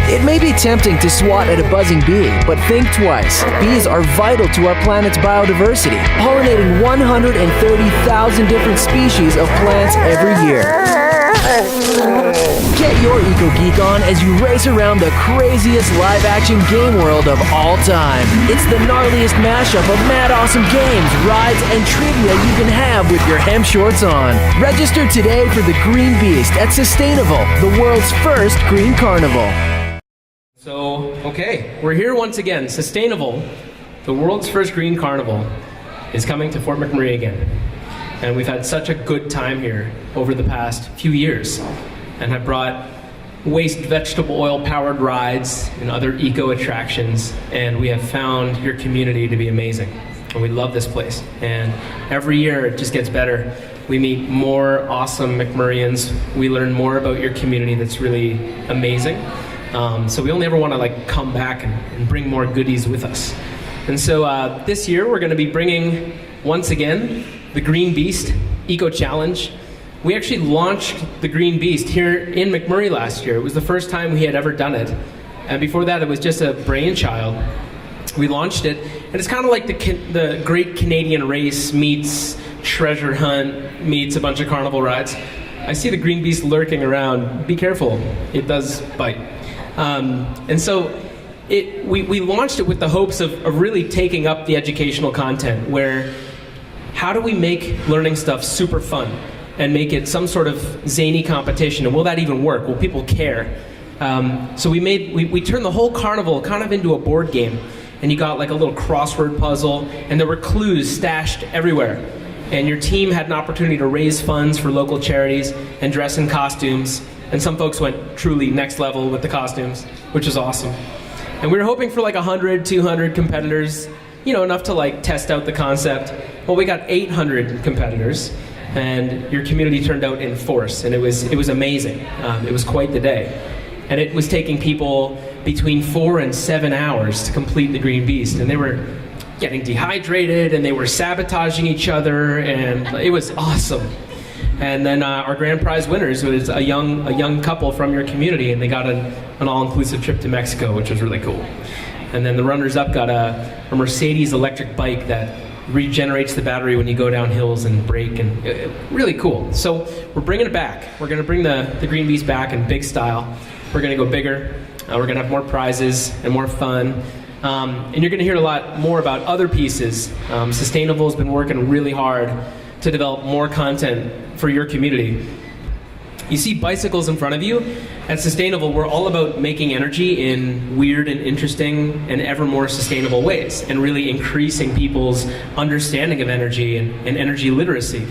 It may be tempting to swat at a buzzing bee, but think twice. Bees are vital to our planet's biodiversity, pollinating 130,000 different species of plants every year. Get your eco-geek on as you race around the craziest live-action game world of all time. It's the gnarliest mashup of mad awesome games, rides, and trivia you can have with your hemp shorts on. Register today for the Green Beast at Sustainival, the world's first Green Carnival. So, okay, we're here once again. Sustainival, the world's first Green Carnival, is coming to Fort McMurray again. And we've had such a good time here over the past few years, and have brought waste vegetable oil powered rides and other eco attractions, and we have found your community to be amazing. And we love this place, and every year it just gets better. We meet more awesome McMurrayans. We learn more about your community that's really amazing. So we only ever want to come back and bring more goodies with us. And so this year we're going to be bringing, once again, the Green Beast Eco Challenge. We actually launched the Green Beast here in McMurray last year. It was the first time we had ever done it. And before that, it was just a brainchild. We launched it, and it's kind of like the Great Canadian Race meets Treasure Hunt meets a bunch of carnival rides. I see the Green Beast lurking around. Be careful, it does bite. And so we launched it with the hopes of really taking up the educational content, where how do we make learning stuff super fun and make it some sort of zany competition? And will that even work? Will people care? So we turned the whole carnival kind of into a board game, and you got like a little crossword puzzle, and there were clues stashed everywhere. And your team had an opportunity to raise funds for local charities and dress in costumes. And some folks went truly next level with the costumes, which is awesome. And we were hoping for 100, 200 competitors, enough to test out the concept. Well, we got 800 competitors, and your community turned out in force, and it was amazing. It was quite the day. And it was taking people between 4 and 7 hours to complete the Green Beast, and they were getting dehydrated, and they were sabotaging each other, and it was awesome. And then our grand prize winners was a young couple from your community, and they got an all-inclusive trip to Mexico, which was really cool. And then the runners-up got a Mercedes electric bike that regenerates the battery when you go down hills and brake, and really cool. So we're bringing it back. We're going to bring the Green Beast back in big style. We're going to go bigger. We're going to have more prizes and more fun. And you're going to hear a lot more about other pieces. Sustainival has been working really hard to develop more content for your community. You see bicycles in front of you. At Sustainival, we're all about making energy in weird and interesting and ever more sustainable ways, and really increasing people's understanding of energy and energy literacy.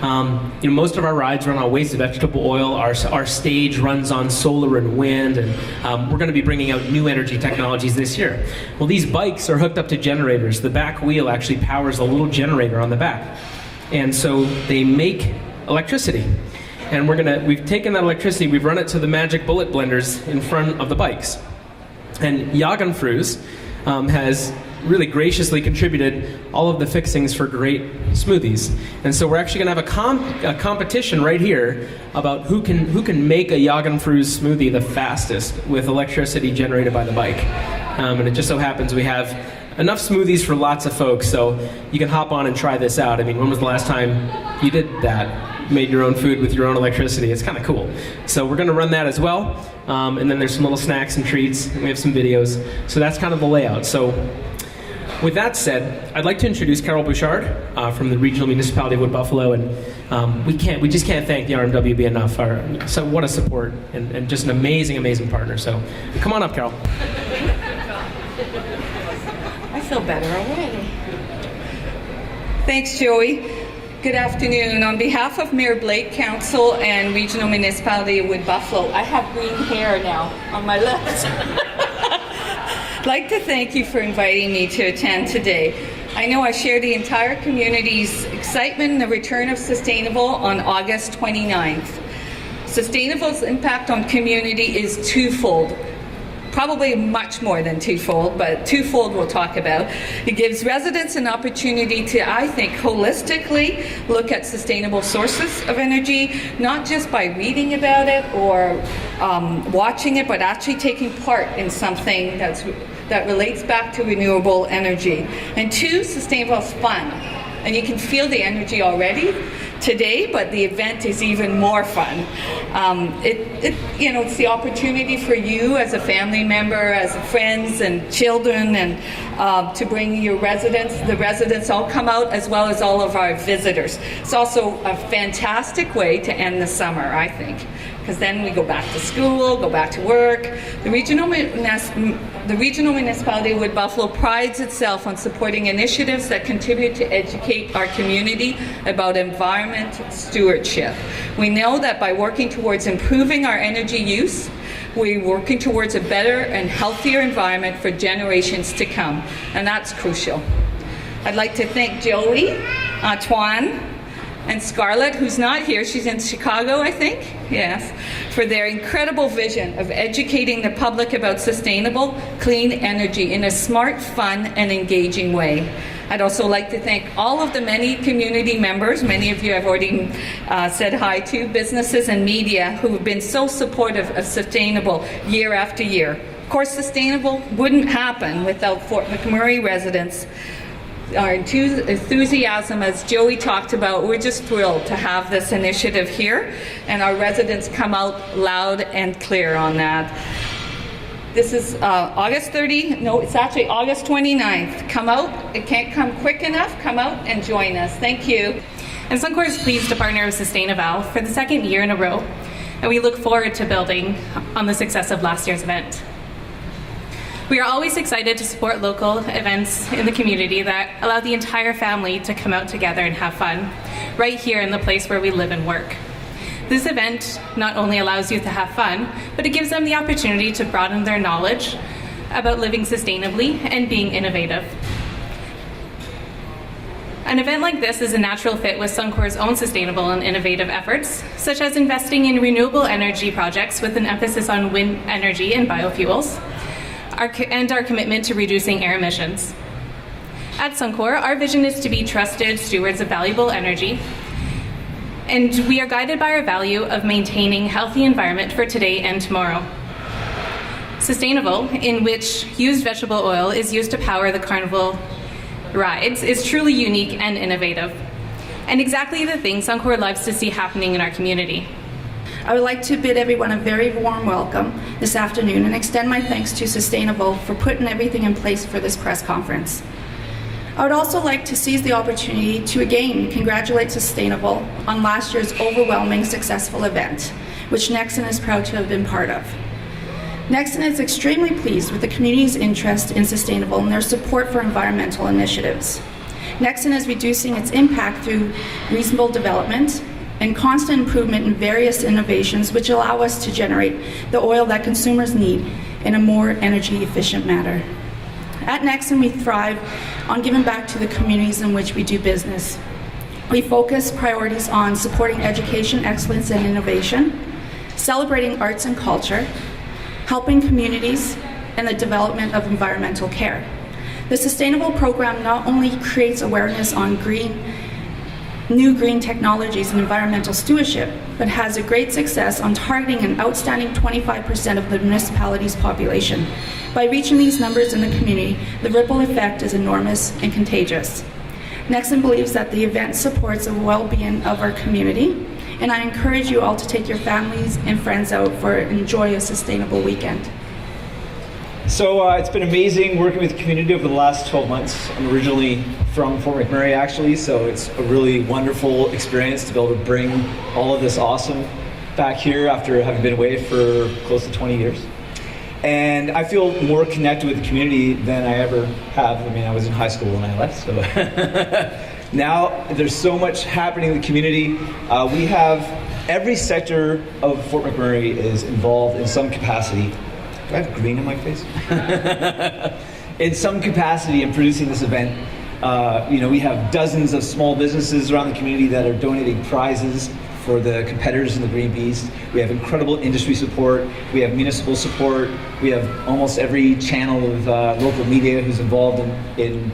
Most of our rides run on waste vegetable oil. Our stage runs on solar and wind, and we're going to be bringing out new energy technologies this year. Well, these bikes are hooked up to generators. The back wheel actually powers a little generator on the back, and so they make electricity. And we've taken that electricity, we've run it to the magic bullet blenders in front of the bikes. And Jagenfrus has really graciously contributed all of the fixings for great smoothies. And so we're actually going to have a competition right here about who can make a Jagenfrus smoothie the fastest with electricity generated by the bike. And it just so happens we have enough smoothies for lots of folks, so you can hop on and try this out. I mean, when was the last time you did that? Made your own food with your own electricity? It's kind of cool. So we're going to run that as well. And then there's some little snacks and treats, and we have some videos. So that's kind of the layout. So with that said, I'd like to introduce Carol Bouchard from the Regional Municipality of Wood Buffalo, and we just can't thank the RMWB enough. So what a support, and just an amazing partner. So come on up, Carol. I feel better already. Thanks, Joey. Good afternoon. On behalf of Mayor Blake, Council, and Regional Municipality of Wood Buffalo, I have green hair now on my left. I'd like to thank you for inviting me to attend today. I know I share the entire community's excitement in the return of Sustainival on August 29th. Sustainival's impact on community is twofold. probably much more than twofold, but twofold we'll talk about. It gives residents an opportunity to, I think, holistically look at sustainable sources of energy, not just by reading about it or watching it, but actually taking part in something that relates back to renewable energy. And two, sustainable is fun. And you can feel the energy already today, but the event is even more fun. It's the opportunity for you as a family member, as friends and children, and to bring your residents. The residents all come out, as well as all of our visitors. It's also a fantastic way to end the summer, I think, because then we go back to school, go back to work. The regional municipality of Wood Buffalo prides itself on supporting initiatives that contribute to educate our community about environment stewardship. We know that by working towards improving our energy use, we're working towards a better and healthier environment for generations to come, and that's crucial. I'd like to thank Joey, Antoine, and Scarlett, who's not here, she's in Chicago, I think, yes, for their incredible vision of educating the public about sustainable, clean energy in a smart, fun, and engaging way. I'd also like to thank all of the many community members, many of you I've already said hi to, businesses and media who have been so supportive of Sustainival year after year. Of course, Sustainival wouldn't happen without Fort McMurray residents. Our enthusiasm, as Joey talked about, we're just thrilled to have this initiative here, and our residents come out loud and clear on that. This is August 30, no, it's actually August 29th. Come out, it can't come quick enough, come out and join us. Thank you. And Suncor is pleased to partner with Sustainival for the second year in a row, and we look forward to building on the success of last year's event. We are always excited to support local events in the community that allow the entire family to come out together and have fun, right here in the place where we live and work. This event not only allows youth to have fun, but it gives them the opportunity to broaden their knowledge about living sustainably and being innovative. An event like this is a natural fit with Suncor's own sustainable and innovative efforts, such as investing in renewable energy projects with an emphasis on wind energy and biofuels, and our commitment to reducing air emissions. At Suncor, our vision is to be trusted stewards of valuable energy, and we are guided by our value of maintaining healthy environment for today and tomorrow. Sustainival, in which used vegetable oil is used to power the carnival rides, is truly unique and innovative, and exactly the thing Suncor loves to see happening in our community. I would like to bid everyone a very warm welcome this afternoon and extend my thanks to Sustainival for putting everything in place for this press conference. I would also like to seize the opportunity to again congratulate Sustainival on last year's overwhelming successful event, which Nexon is proud to have been part of. Nexon is extremely pleased with the community's interest in Sustainival and their support for environmental initiatives. Nexon is reducing its impact through reasonable development and constant improvement in various innovations which allow us to generate the oil that consumers need in a more energy efficient manner. At Nexon, we thrive on giving back to the communities in which we do business. We focus priorities on supporting education, excellence, and innovation, celebrating arts and culture, helping communities, and the development of environmental care. The Sustainival program not only creates awareness on new green technologies and environmental stewardship, but has a great success on targeting an outstanding 25% of the municipality's population. By reaching these numbers in the community, the ripple effect is enormous and contagious. Nexon believes that the event supports the well-being of our community, and I encourage you all to take your families and friends out for enjoy a sustainable weekend. So it's been amazing working with the community over the last 12 months. I'm originally from Fort McMurray actually, so it's a really wonderful experience to be able to bring all of this awesome back here after having been away for close to 20 years. And I feel more connected with the community than I ever have. I mean, I was in high school when I left, so now there's so much happening in the community. We have every sector of Fort McMurray is involved in some capacity. Do I have green in my face? In some capacity in producing this event. We have dozens of small businesses around the community that are donating prizes, for the competitors in the Green Beast. We have incredible industry support. We have municipal support. We have almost every channel of local media who's involved in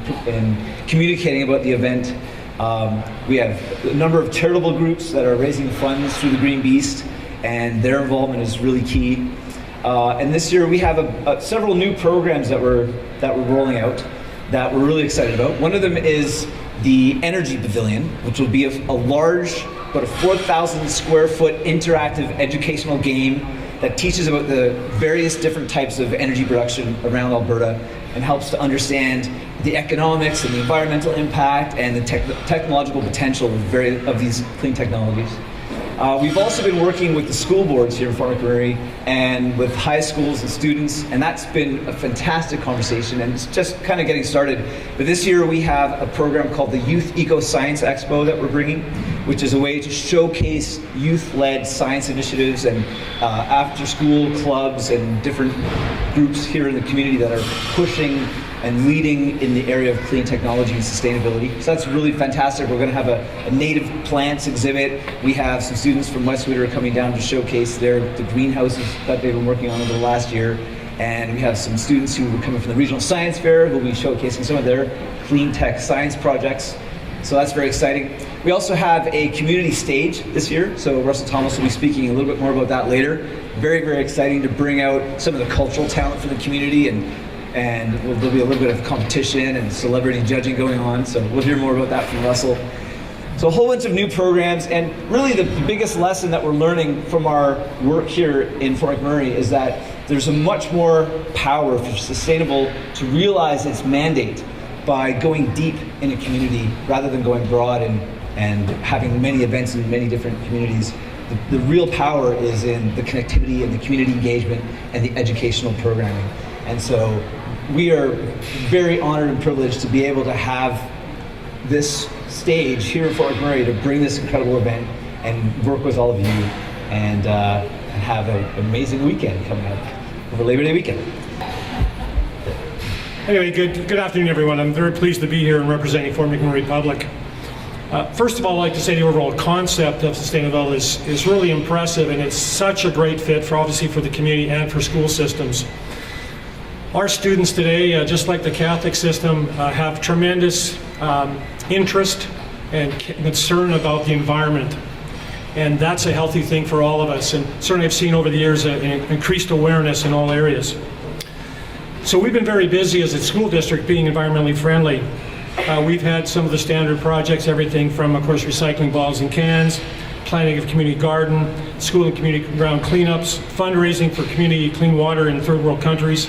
communicating about the event. We have a number of charitable groups that are raising funds through the Green Beast, and their involvement is really key. And this year we have several new programs that we're rolling out that we're really excited about. One of them is the Energy Pavilion, which will be a large, about a 4,000 square foot interactive educational game that teaches about the various different types of energy production around Alberta and helps to understand the economics and the environmental impact and the technological potential of these clean technologies. We've also been working with the school boards here in Fort McMurray and with high schools and students, and that's been a fantastic conversation, and it's just kind of getting started. But this year we have a program called the Youth Eco-Science Expo that we're bringing, which is a way to showcase youth-led science initiatives and after-school clubs and different groups here in the community that are pushing and leading in the area of clean technology and sustainability. So that's really fantastic. We're going to have a native plants exhibit. We have some students from Westwood coming down to showcase the greenhouses that they've been working on over the last year. And we have some students who are coming from the Regional Science Fair who will be showcasing some of their clean tech science projects. So that's very exciting. We also have a community stage this year. So Russell Thomas will be speaking a little bit more about that later. Very, very exciting to bring out some of the cultural talent from the community, and there'll be a little bit of competition and celebrity judging going on, so we'll hear more about that from Russell. So a whole bunch of new programs, and really the biggest lesson that we're learning from our work here in Fort McMurray is that there's a much more power for Sustainival to realize its mandate by going deep in a community rather than going broad and having many events in many different communities. The real power is in the connectivity and the community engagement and the educational programming. And so we are very honored and privileged to be able to have this stage here in Fort McMurray to bring this incredible event and work with all of you and have an amazing weekend coming up over Labor Day weekend. Anyway, good afternoon, everyone. I'm very pleased to be here and representing Fort McMurray Public. First of all, I'd like to say the overall concept of Sustainival is really impressive, and it's such a great fit for obviously for the community and for school systems. Our students today, just like the Catholic system, have tremendous interest and concern about the environment. And that's a healthy thing for all of us. And certainly I've seen over the years an increased awareness in all areas. So we've been very busy as a school district being environmentally friendly. We've had some of the standard projects, everything from, of course, recycling bottles and cans, planting of community garden, school and community ground cleanups, fundraising for community clean water in third world countries,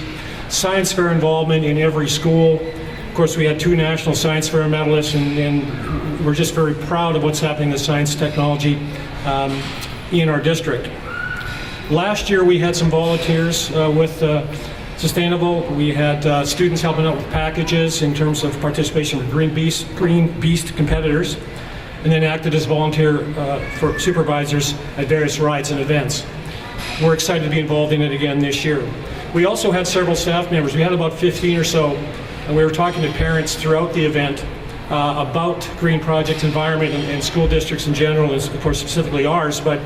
science fair involvement in every school. Of course, we had 2 national science fair medalists, and we're just very proud of what's happening in science technology in our district. Last year, we had some volunteers with Sustainival. We had students helping out with packages in terms of participation with Green Beast competitors, and then acted as volunteer for supervisors at various rides and events. We're excited to be involved in it again this year. We also had several staff members. We had about 15 or so, and we were talking to parents throughout the event about green projects, environment, and school districts in general, and of course specifically ours, but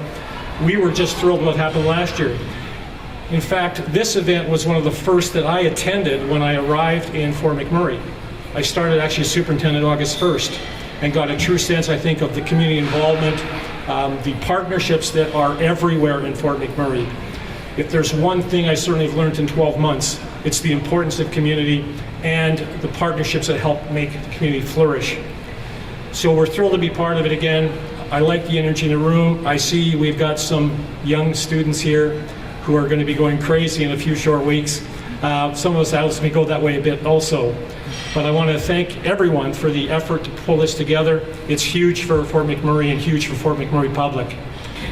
we were just thrilled with what happened last year. In fact, this event was one of the first that I attended when I arrived in Fort McMurray. I started actually as superintendent August 1st and got a true sense, I think, of the community involvement, the partnerships that are everywhere in Fort McMurray. If there's one thing I certainly have learned in 12 months, it's the importance of community and the partnerships that help make the community flourish. So we're thrilled to be part of it again. I like the energy in the room. I see we've got some young students here who are going to be going crazy in a few short weeks. Some of us adults may go that way a bit also. But I want to thank everyone for the effort to pull this together. It's huge for Fort McMurray and huge for Fort McMurray Public.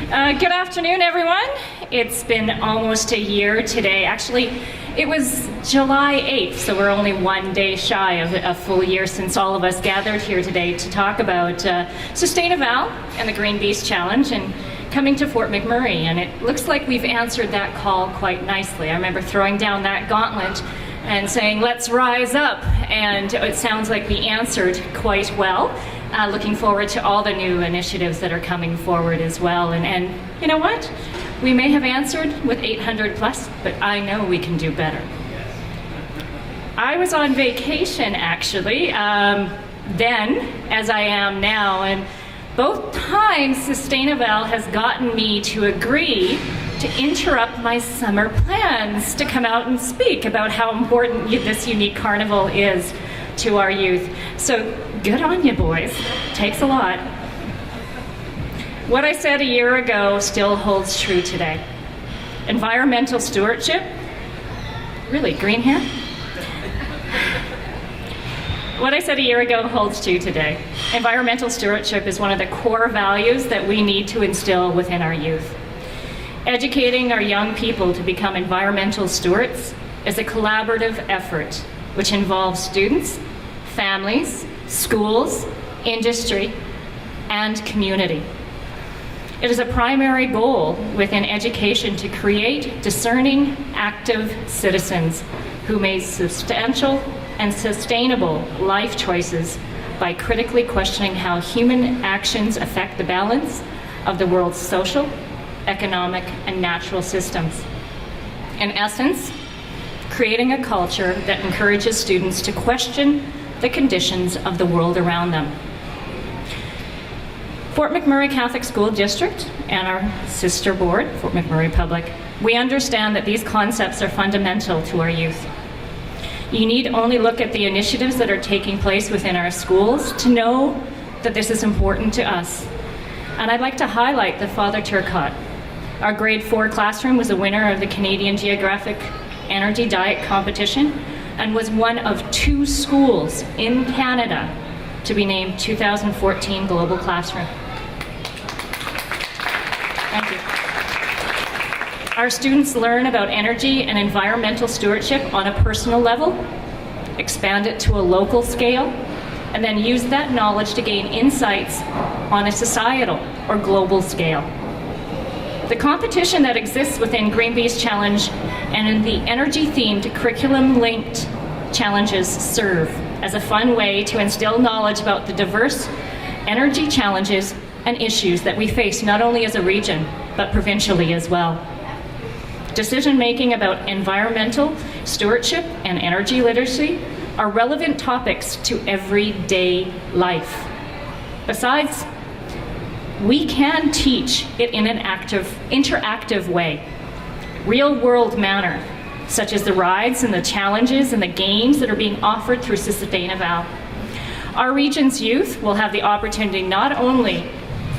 Good afternoon, everyone. It's been almost a year today. Actually, it was July 8th, so we're only 1 day shy of a full year since all of us gathered here today to talk about Sustainival and the Green Beast Challenge and coming to Fort McMurray. And it looks like we've answered that call quite nicely. I remember throwing down that gauntlet and saying, let's rise up. And it sounds like we answered quite well. looking forward to all the new initiatives that are coming forward as well. And you know what? We may have answered with 800 plus, but I know we can do better. I was on vacation actually, then as I am now, and both times Sustainival has gotten me to agree to interrupt my summer plans to come out and speak about how important this unique carnival is to our youth. So good on you, boys. Takes a lot. What I said a year ago still holds true today. Environmental stewardship, really green here? What I said a year ago holds true today. Environmental stewardship is one of the core values that we need to instill within our youth. Educating our young people to become environmental stewards is a collaborative effort which involves students, families, schools, industry, and community. It is a primary goal within education to create discerning, active citizens who make substantial and sustainable life choices by critically questioning how human actions affect the balance of the world's social, economic, and natural systems. In essence, creating a culture that encourages students to question the conditions of the world around them. Fort McMurray Catholic School District and our sister board, Fort McMurray Public, we understand that these concepts are fundamental to our youth. You need only look at the initiatives that are taking place within our schools to know that this is important to us. And I'd like to highlight the Father Turcotte. Our grade 4 classroom was a winner of the Canadian Geographic Energy Diet Competition and was one of 2 schools in Canada to be named 2014 Global Classroom. Thank you. Our students learn about energy and environmental stewardship on a personal level, expand it to a local scale, and then use that knowledge to gain insights on a societal or global scale. The competition that exists within Greenbee's Challenge and in the energy-themed curriculum-linked challenges serve as a fun way to instill knowledge about the diverse energy challenges and issues that we face not only as a region, but provincially as well. Decision-making about environmental stewardship and energy literacy are relevant topics to everyday life. Besides, we can teach it in an interactive way, real-world manner, such as the rides and the challenges and the games that are being offered through Sustainival. Our region's youth will have the opportunity not only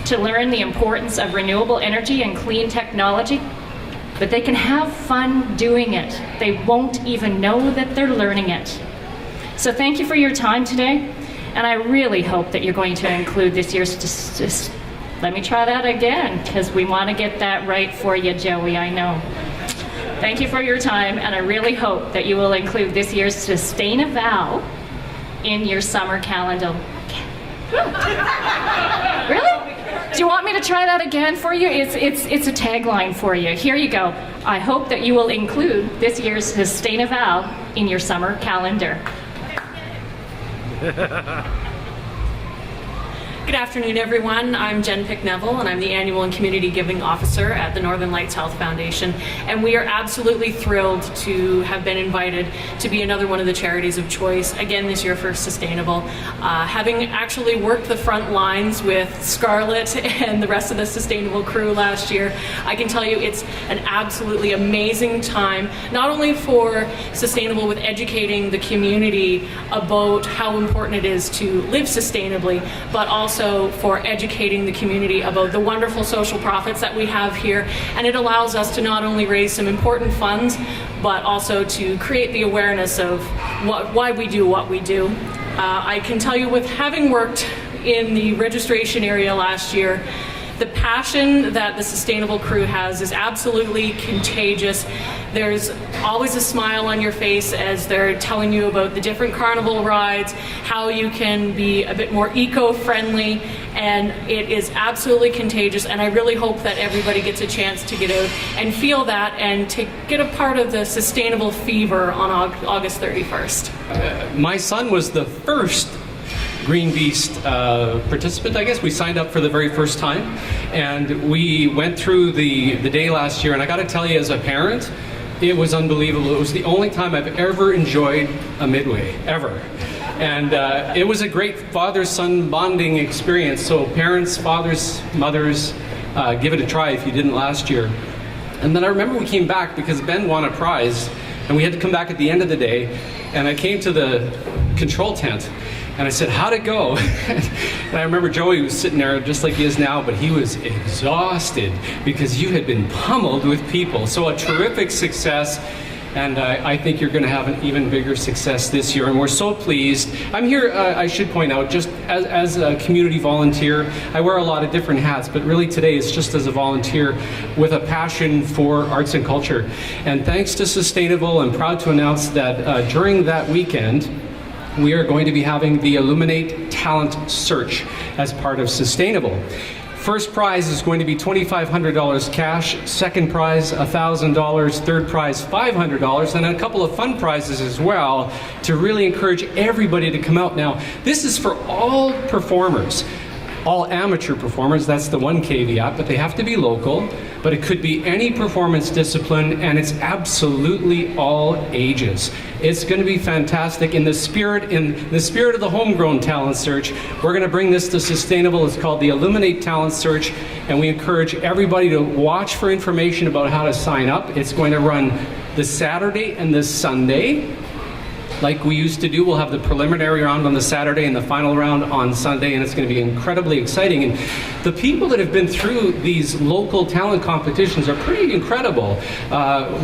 to learn the importance of renewable energy and clean technology, but they can have fun doing it. They won't even know that they're learning it. So thank you for your time today, and I really hope that you're going to include this year's, let me try that again, because we want to get that right for you, Joey, I know. Thank you for your time, and I really hope that you will include this year's Sustainival in your summer calendar. Really? Do you want me to try that again for you? It's a tagline for you. Here you go. I hope that you will include this year's Sustainival in your summer calendar. Good afternoon, everyone. I'm Jen Pickneville, and I'm the Annual and Community Giving Officer at the Northern Lights Health Foundation. And we are absolutely thrilled to have been invited to be another one of the charities of choice, again this year for Sustainival. Having actually worked the front lines with Scarlett and the rest of the Sustainival crew last year, I can tell you it's an absolutely amazing time, not only for Sustainival with educating the community about how important it is to live sustainably, but also for educating the community about the wonderful social profits that we have here. And it allows us to not only raise some important funds, but also to create the awareness of why we do what we do. I can tell you, with having worked in the registration area last year, the passion that the Sustainival crew has is absolutely contagious. There's always a smile on your face as they're telling you about the different carnival rides, how you can be a bit more eco-friendly, and it is absolutely contagious. And I really hope that everybody gets a chance to get out and feel that and to get a part of the Sustainival fever on August 31st. My son was the first Green Beast participant, I guess. We signed up for the very first time, and we went through the day last year, and I got to tell you, as a parent, it was unbelievable. It was the only time I've ever enjoyed a Midway, ever. And it was a great father-son bonding experience. So parents, fathers, mothers, give it a try if you didn't last year. And then I remember we came back because Ben won a prize, and we had to come back at the end of the day. And I came to the control tent, and I said, how'd it go? And I remember Joey was sitting there just like he is now, but he was exhausted because you had been pummeled with people. So a terrific success. And I think you're going to have an even bigger success this year, and we're so pleased. I'm here, I should point out, just as a community volunteer. I wear a lot of different hats, but really today it's just as a volunteer with a passion for arts and culture. And thanks to Sustainival, I'm proud to announce that during that weekend, we are going to be having the Illuminate Talent Search as part of Sustainival. First prize is going to be $2,500 cash, second prize $1,000, third prize $500, and a couple of fun prizes as well to really encourage everybody to come out. Now, this is for all performers, all amateur performers, that's the one caveat, but they have to be local, but it could be any performance discipline, and it's absolutely all ages. It's going to be fantastic. In the spirit of the homegrown talent search, we're going to bring this to Sustainival. It's called the Illuminate Talent Search, and we encourage everybody to watch for information about how to sign up. It's going to run the Saturday and the Sunday. Like we used to do, we'll have the preliminary round on the Saturday and the final round on Sunday, and it's going to be incredibly exciting. And the people that have been through these local talent competitions are pretty incredible.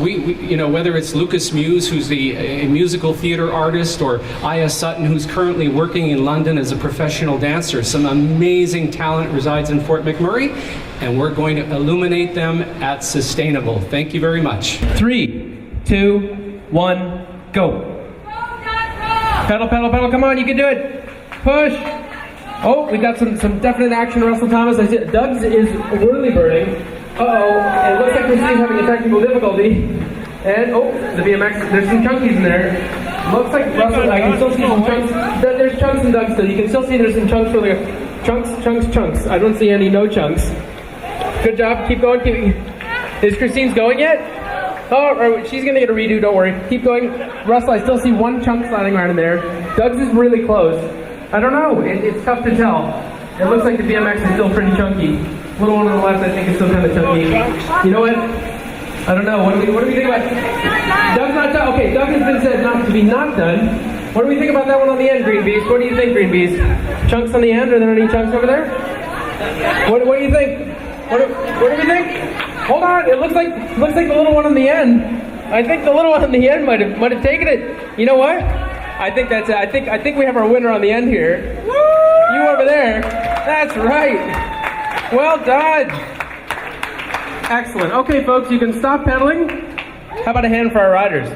You know, whether it's Lucas Muse, who's a musical theater artist, or Aya Sutton, who's currently working in London as a professional dancer. Some amazing talent resides in Fort McMurray, and we're going to illuminate them at Sustainival. Thank you very much. 3, 2, 1, go. Pedal, pedal, pedal, come on, you can do it. Push. Oh, we got some definite action, Russell Thomas. I see Doug's is whirly birding. Uh-oh, it looks like Christine's having a technical difficulty. And, oh, the BMX, there's some chunkies in there. Looks like Russell, I can still see some chunks. There's chunks in Doug's still. You can still see there's some chunks really. Chunks, chunks, chunks. I don't see any no chunks. Good job, keep going. Is Christine's going yet? Oh, she's going to get a redo, don't worry. Keep going. Russell, I still see one chunk sliding around in there. Doug's is really close. I don't know. It's tough to tell. It looks like the BMX is still pretty chunky. Little one on the left, I think, is still kind of chunky. You know what? I don't know. What do we think about Doug's not done. Okay, Doug has been said not to be not done. What do we think about that one on the end, Green Bees? What do you think, Green Bees? Chunks on the end? Are there any chunks over there? What do you think? What do we think? Hold on, it looks like the little one on the end. I think the little one on the end might have taken it. You know what? I think that's it. I think we have our winner on the end here. Woo! You over there. That's right. Well done. Excellent. Okay, folks, you can stop pedaling. How about a hand for our riders?